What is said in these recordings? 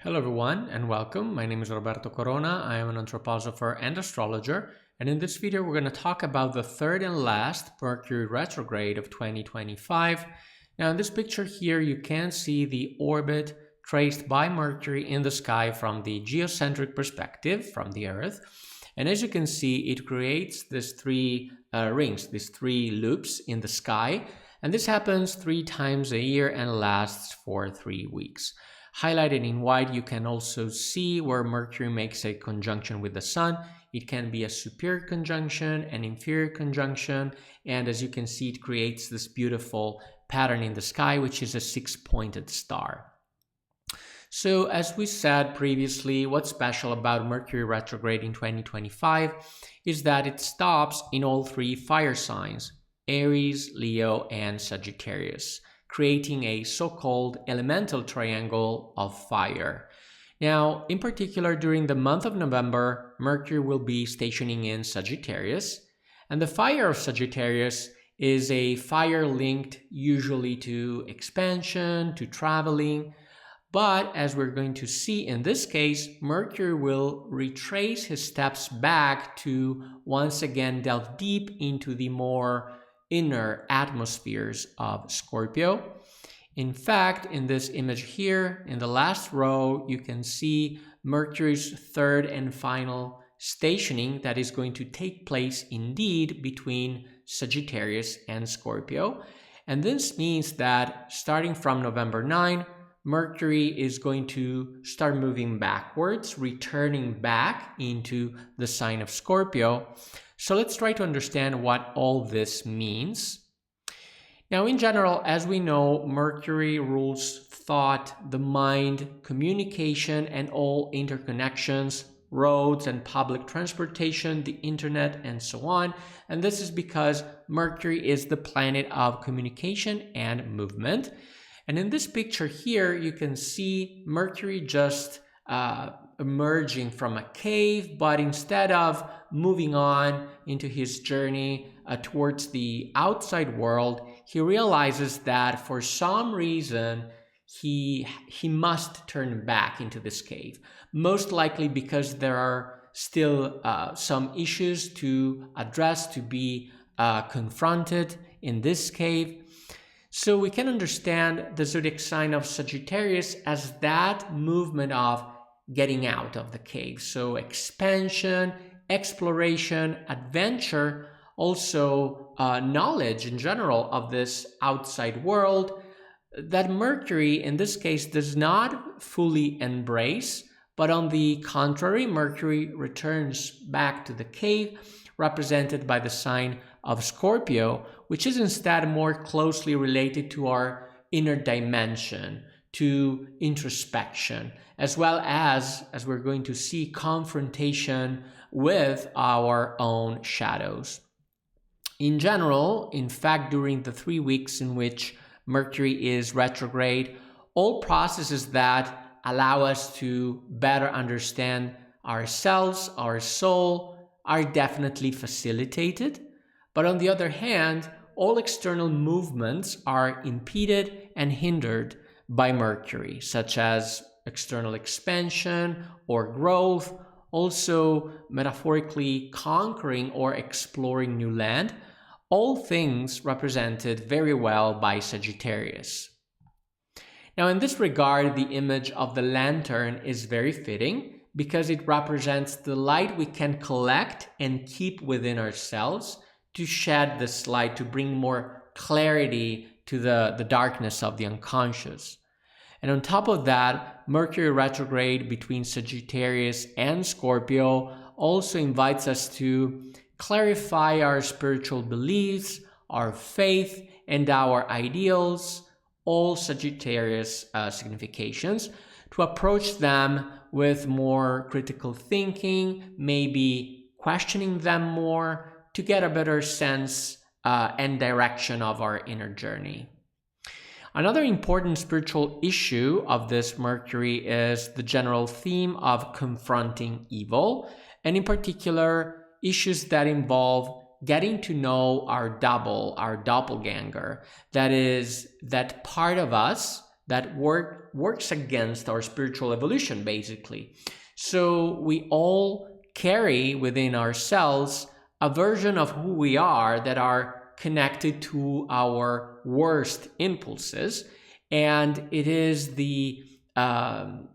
Hello everyone and welcome. My name is Roberto Corona. I am an anthroposopher and astrologer, and in this video we're going to talk about the third and last Mercury retrograde of 2025. Now in this picture here you can see the orbit traced by Mercury in the sky from the geocentric perspective from the Earth, and as you can see it creates these three rings, these three loops in the sky, and this happens 3 times a year and lasts for 3 weeks. Highlighted in white, you can also see where Mercury makes a conjunction with the Sun. It can be a superior conjunction, an inferior conjunction, and as you can see, it creates this beautiful pattern in the sky, which is a 6-pointed star. So as we said previously, what's special about Mercury retrograde in 2025 is that it stops in all 3 fire signs, Aries, Leo, and Sagittarius, creating a so-called elemental triangle of fire. Now, in particular, during the month of November, Mercury will be stationing in Sagittarius, and the fire of Sagittarius is a fire linked usually to expansion, to traveling, but as we're going to see in this case, Mercury will retrace his steps back to once again delve deep into the more inner atmospheres of Scorpio. In fact, in this image here, in the last row, you can see Mercury's third and final stationing that is going to take place indeed between Sagittarius and Scorpio. And this means that starting from November 9, Mercury is going to start moving backwards, returning back into the sign of Scorpio. So let's try to understand what all this means. Now, in general, as we know, Mercury rules thought, the mind, communication, and all interconnections, roads and public transportation, the internet, and so on. And this is because Mercury is the planet of communication and movement. And in this picture here, you can see Mercury just emerging from a cave, but instead of moving on into his journey towards the outside world, he realizes that for some reason he must turn back into this cave, most likely because there are still some issues to address, to be confronted in this cave. So we can understand the zodiac sign of Sagittarius as that movement of getting out of the cave. So expansion, exploration, adventure, also knowledge in general of this outside world that Mercury in this case does not fully embrace, but on the contrary, Mercury returns back to the cave, represented by the sign of Scorpio, which is instead more closely related to our inner dimension, to introspection, as well as we're going to see, confrontation with our own shadows. In general, in fact, during the 3 weeks in which Mercury is retrograde, all processes that allow us to better understand ourselves, our soul, are definitely facilitated. But on the other hand, all external movements are impeded and hindered by Mercury, such as external expansion or growth, also metaphorically conquering or exploring new land, all things represented very well by Sagittarius. Now, in this regard, the image of the lantern is very fitting because it represents the light we can collect and keep within ourselves to shed this light, to bring more clarity to the darkness of the unconscious. And on top of that, Mercury retrograde between Sagittarius and Scorpio also invites us to clarify our spiritual beliefs, our faith, and our ideals, all Sagittarius significations, to approach them with more critical thinking, maybe questioning them more, to get a better sense and direction of our inner journey. Another important spiritual issue of this Mercury is the general theme of confronting evil, and in particular, issues that involve getting to know our double, our doppelganger, that is, that part of us that works against our spiritual evolution, basically. So we all carry within ourselves a version of who we are that are connected to our worst impulses, and it is the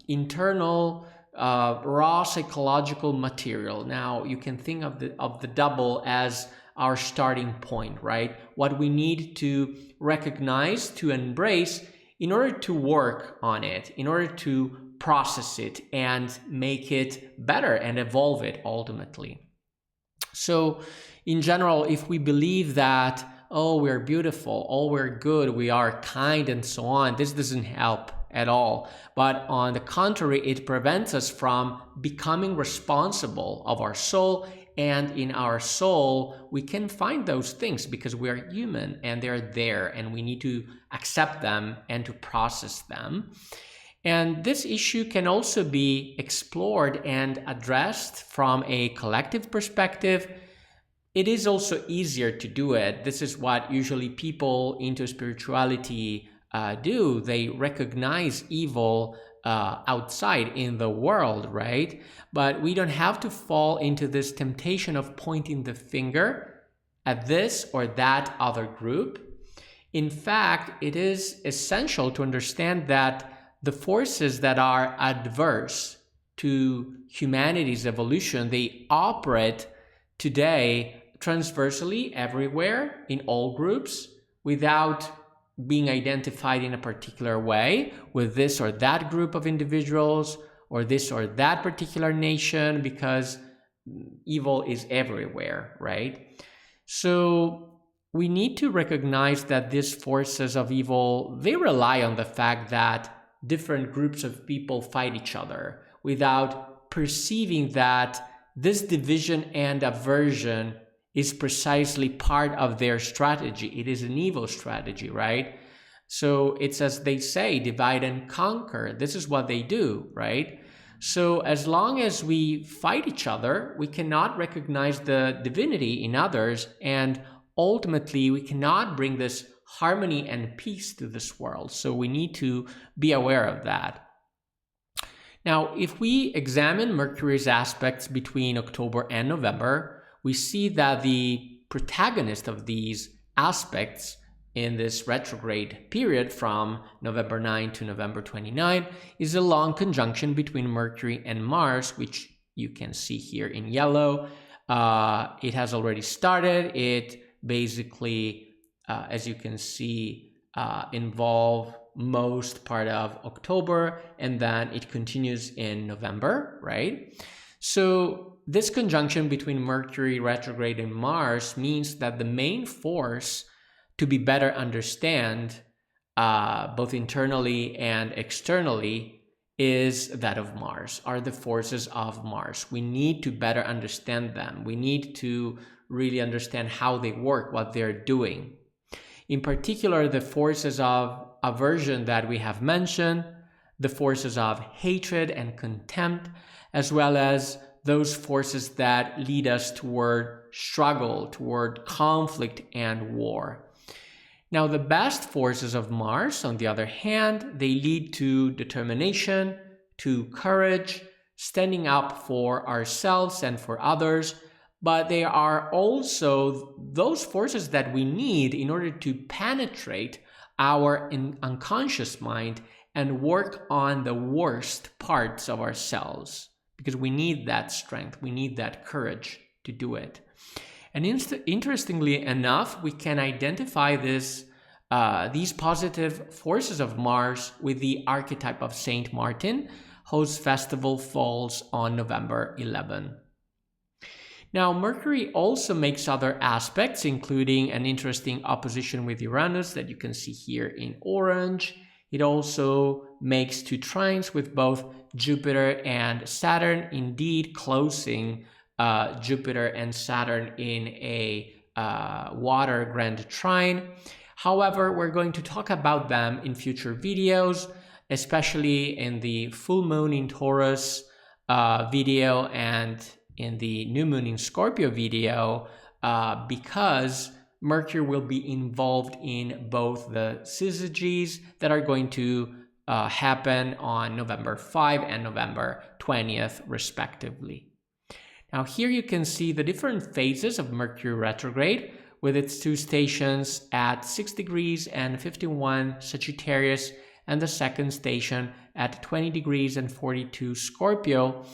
internal raw psychological material. Now you can think of the double as our starting point, right? What we need to recognize, to embrace in order to work on it, in order to process it and make it better and evolve it ultimately. So in general, if we believe that, oh, we're beautiful, oh, we're good, we are kind and so on, this doesn't help at all. But on the contrary, it prevents us from becoming responsible of our soul. And in our soul, we can find those things because we are human and they're there and we need to accept them and to process them. And this issue can also be explored and addressed from a collective perspective. It is also easier to do it. This is what usually people into spirituality do. They recognize evil outside in the world, right? But we don't have to fall into this temptation of pointing the finger at this or that other group. In fact, it is essential to understand that the forces that are adverse to humanity's evolution, they operate today transversally everywhere in all groups without being identified in a particular way with this or that group of individuals or this or that particular nation, because evil is everywhere, right? So we need to recognize that these forces of evil, they rely on the fact that different groups of people fight each other without perceiving that this division and aversion is precisely part of their strategy. It is an evil strategy, right? So it's, as they say, divide and conquer. This is what they do, right? So as long as we fight each other, we cannot recognize the divinity in others, and ultimately we cannot bring this harmony and peace to this world. So we need to be aware of that. Now, if we examine Mercury's aspects between October and November, we see that the protagonist of these aspects in this retrograde period from November 9 to November 29 is a long conjunction between Mercury and Mars, which you can see here in yellow. It has already started. It basically, as you can see, involve most part of October, and then it continues in November, right? So this conjunction between Mercury retrograde and Mars means that the main force to be better understand, both internally and externally, is that of Mars, are the forces of Mars. We need to better understand them. We need to really understand how they work, what they're doing. In particular, the forces of aversion that we have mentioned, the forces of hatred and contempt, as well as those forces that lead us toward struggle, toward conflict and war. Now, the best forces of Mars, on the other hand, they lead to determination, to courage, standing up for ourselves and for others, but they are also those forces that we need in order to penetrate our unconscious mind and work on the worst parts of ourselves, because we need that strength, we need that courage to do it. And interestingly enough, we can identify these positive forces of Mars with the archetype of Saint Martin, whose festival falls on November 11. Now, Mercury also makes other aspects, including an interesting opposition with Uranus that you can see here in orange. It also makes two trines with both Jupiter and Saturn, indeed closing Jupiter and Saturn in a water grand trine. However, we're going to talk about them in future videos, especially in the full moon in Taurus video and in the new moon in Scorpio video, because Mercury will be involved in both the syzygies that are going to happen on November 5 and November 20th, respectively. Now here you can see the different phases of Mercury retrograde with its 2 stations at 6 degrees and 51 Sagittarius and the second station at 20 degrees and 42 Scorpio.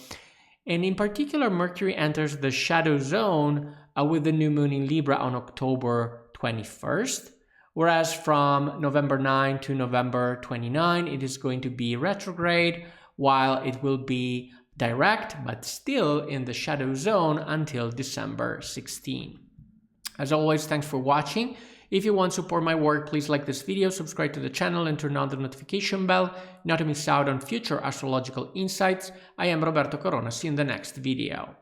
And in particular, Mercury enters the shadow zone with the new moon in Libra on October 21st, whereas from November 9 to November 29, it is going to be retrograde, while it will be direct, but still in the shadow zone until December 16. As always, thanks for watching. If you want to support my work, please like this video, subscribe to the channel, and turn on the notification bell not to miss out on future astrological insights. I am Roberto Corona. See you in the next video.